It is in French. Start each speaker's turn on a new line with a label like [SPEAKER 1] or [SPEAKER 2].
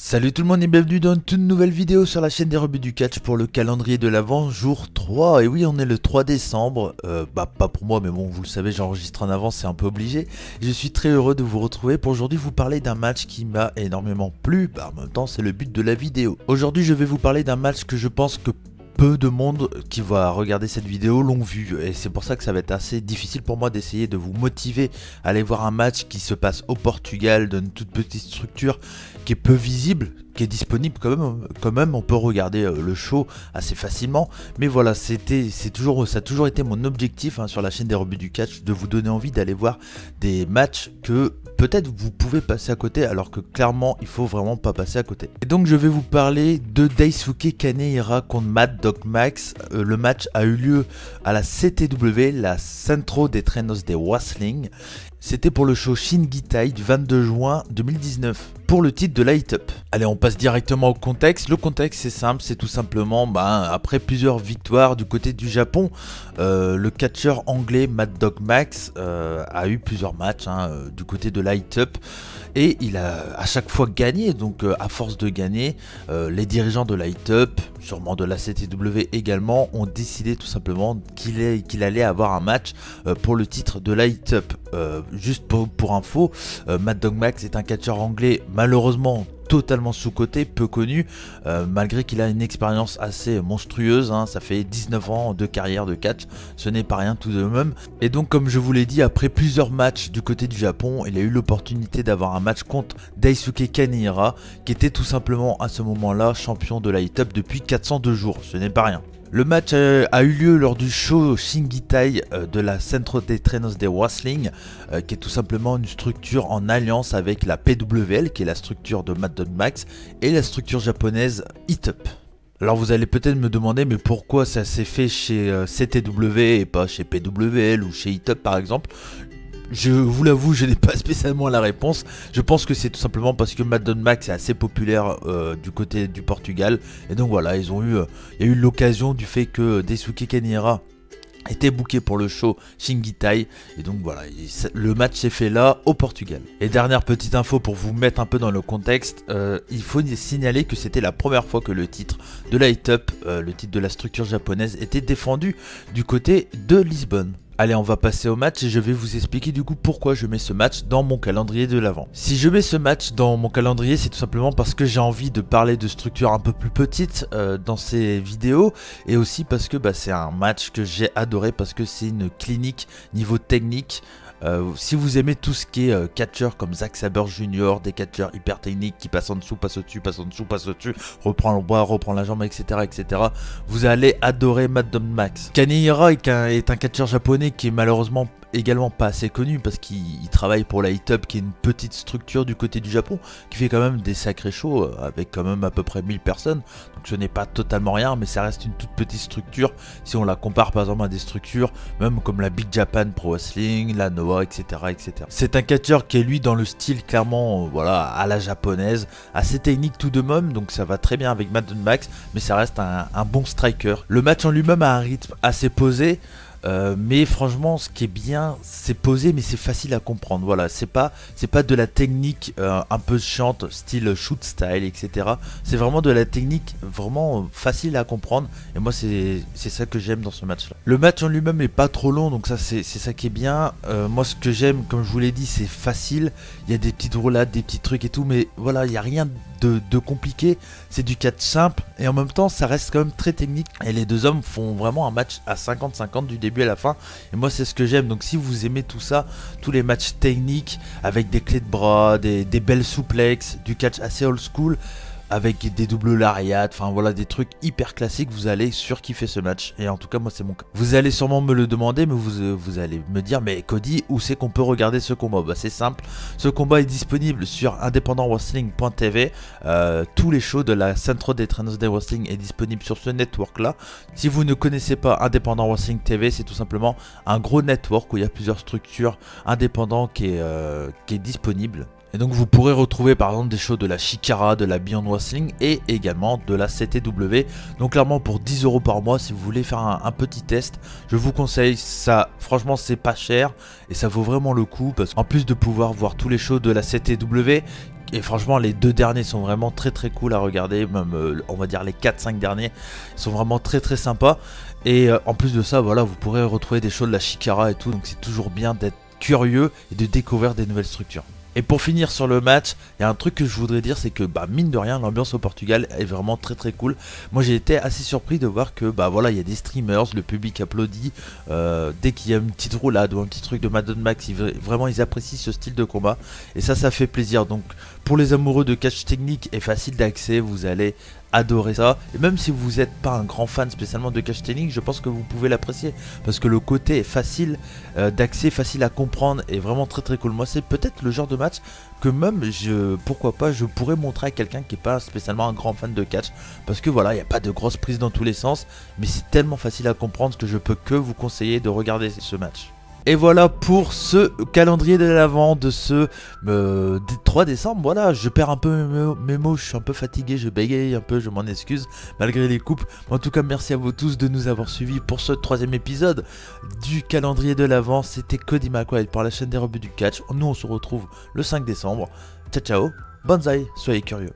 [SPEAKER 1] Salut tout le monde et bienvenue dans une toute nouvelle vidéo sur la chaîne des rebuts du catch pour le calendrier de l'Avent jour 3. Et oui, on est le 3 décembre, pas pour moi mais bon, vous le savez, j'enregistre en avance, c'est un peu obligé. Et je suis très heureux de vous retrouver pour aujourd'hui vous parler d'un match qui m'a énormément plu, en même temps c'est le but de la vidéo. Aujourd'hui je vais vous parler d'un match que je pense que peu de monde qui va regarder cette vidéo l'ont vu, et c'est pour ça que ça va être assez difficile pour moi d'essayer de vous motiver à aller voir un match qui se passe au Portugal, dans une toute petite structure qui est peu visible, qui est disponible quand même on peut regarder le show assez facilement, mais voilà, ça a toujours été mon objectif sur la chaîne des rebuts du catch, de vous donner envie d'aller voir des matchs que peut-être vous pouvez passer à côté, alors que clairement il faut vraiment pas passer à côté. Et donc je vais vous parler de Daisuke Kanehira contre Mad Dog Max. Le match a eu lieu à la CTW, la Centro de Treinos de Wrestling. C'était pour le show Shingitai du 22 juin 2019, pour le titre de Light Up. Allez, on passe directement au contexte. Le contexte c'est simple, c'est tout simplement, après plusieurs victoires du côté du Japon, le catcheur anglais Mad Dog Max a eu plusieurs matchs du côté de Light Up. Et il a à chaque fois gagné, donc à force de gagner, les dirigeants de Light Up, sûrement de la CTW également, ont décidé tout simplement qu'il allait avoir un match pour le titre de Light Up. Juste pour info, Mad Dog Max est un catcheur anglais malheureusement totalement sous-coté, peu connu, malgré qu'il a une expérience assez monstrueuse, ça fait 19 ans de carrière de catch, ce n'est pas rien tout de même. Et donc comme je vous l'ai dit, après plusieurs matchs du côté du Japon, il a eu l'opportunité d'avoir un match contre Daisuke Kanehira, qui était tout simplement à ce moment-là champion de Light Up depuis 402 jours, ce n'est pas rien. Le match a eu lieu lors du show Shingitai de la Centro de Treinos de Wrestling, qui est tout simplement une structure en alliance avec la PWL, qui est la structure de Mad Dog Max, et la structure japonaise Hit Up. Alors vous allez peut-être me demander, mais pourquoi ça s'est fait chez CTW et pas chez PWL ou chez Hit Up par exemple? Je vous l'avoue, je n'ai pas spécialement la réponse. Je pense que c'est tout simplement parce que Mad Dog Max est assez populaire du côté du Portugal. Et donc voilà, il y a eu l'occasion du fait que Daisuke Kanehira était booké pour le show Shingitai. Et donc voilà, le match s'est fait là au Portugal. Et dernière petite info pour vous mettre un peu dans le contexte, il faut signaler que c'était la première fois que le titre de Light Up, le titre de la structure japonaise, était défendu du côté de Lisbonne. Allez, on va passer au match et je vais vous expliquer du coup pourquoi je mets ce match dans mon calendrier de l'Avent. Si je mets ce match dans mon calendrier, c'est tout simplement parce que j'ai envie de parler de structures un peu plus petites dans ces vidéos, et aussi parce que c'est un match que j'ai adoré, parce que c'est une clinique niveau technique. Si vous aimez tout ce qui est catcheur comme Zack Sabre Jr., des catcheurs hyper techniques qui passent en dessous, passent au-dessus, passent en dessous, passent au-dessus, reprend le bras, reprend la jambe, etc., vous allez adorer Mad Dog Max. Kanehira est un catcheur japonais qui est malheureusement également pas assez connu, parce qu'il travaille pour la Hit Up, qui est une petite structure du côté du Japon, qui fait quand même des sacrés shows avec quand même à peu près 1000 personnes. Donc ce n'est pas totalement rien, mais ça reste une toute petite structure si on la compare par exemple à des structures même comme la Big Japan Pro Wrestling, la Noah, etc. C'est un catcheur qui est lui dans le style clairement à la japonaise, assez technique tout de même, donc ça va très bien avec Mad Dog Max, mais ça reste un bon striker. Le match en lui-même a un rythme assez posé. Mais franchement, ce qui est bien, c'est posé, mais c'est facile à comprendre. Voilà, c'est pas de la technique un peu chiante, style shoot style, etc. C'est vraiment de la technique vraiment facile à comprendre. Et moi, c'est ça que j'aime dans ce match-là. Le match en lui-même est pas trop long, donc ça, c'est ça qui est bien. Moi, ce que j'aime, comme je vous l'ai dit, c'est facile. Il y a des petites roulades, des petits trucs et tout, mais voilà, il n'y a rien de compliqué. C'est du catch simple, et en même temps, ça reste quand même très technique. Et les deux hommes font vraiment un match à 50-50 du début à la fin, et moi c'est ce que j'aime. Donc si vous aimez tout ça, tous les matchs techniques avec des clés de bras, des belles souplexes, du catch assez old school avec des doubles lariats, enfin voilà, des trucs hyper classiques, vous allez surkiffer ce match. Et en tout cas moi c'est mon cas. Vous allez sûrement me le demander, mais vous allez me dire, mais Cody, où c'est qu'on peut regarder ce combat? C'est simple, ce combat est disponible sur independentwrestling.tv. Tous les shows de la Centro de Treinos de Wrestling est disponible sur ce network là. Si vous ne connaissez pas Independent Wrestling TV, c'est tout simplement un gros network où il y a plusieurs structures indépendantes qui est disponible. Et donc vous pourrez retrouver par exemple des shows de la Chikara, de la Beyond Wrestling et également de la CTW. Donc clairement pour 10 € par mois, si vous voulez faire un petit test, je vous conseille ça. Franchement c'est pas cher et ça vaut vraiment le coup, parce qu'en plus de pouvoir voir tous les shows de la CTW, Et franchement les 2 derniers sont vraiment très cool à regarder, même on va dire les 4-5 derniers sont vraiment très sympas. Et en plus de ça, voilà, vous pourrez retrouver des shows de la Chikara et tout, donc c'est toujours bien d'être curieux et de découvrir des nouvelles structures. Et pour finir sur le match, il y a un truc que je voudrais dire, c'est que mine de rien, l'ambiance au Portugal est vraiment très cool. Moi j'ai été assez surpris de voir que voilà, il y a des streamers, le public applaudit dès qu'il y a une petite roulade ou un petit truc de Madden Max, vraiment ils apprécient ce style de combat et ça fait plaisir. Donc pour les amoureux de catch technique et facile d'accès, vous allez adorer ça. Et même si vous n'êtes pas un grand fan spécialement de catch technique, je pense que vous pouvez l'apprécier parce que le côté est facile d'accès, facile à comprendre et vraiment très cool. Moi c'est peut-être le genre de match que même pourquoi pas je pourrais montrer à quelqu'un qui n'est pas spécialement un grand fan de catch, parce que voilà, il n'y a pas de grosse prise dans tous les sens, mais c'est tellement facile à comprendre que je peux que vous conseiller de regarder ce match. Et voilà pour ce calendrier de l'Avent de ce 3 décembre. Voilà, je perds un peu mes mots, je suis un peu fatigué, je bégaye un peu, je m'en excuse malgré les coupes. En tout cas, merci à vous tous de nous avoir suivis pour ce 3e épisode du calendrier de l'Avent. C'était Cody McWhite pour la chaîne des rebuts du catch. Nous, on se retrouve le 5 décembre. Ciao, ciao, bonsaï, soyez curieux.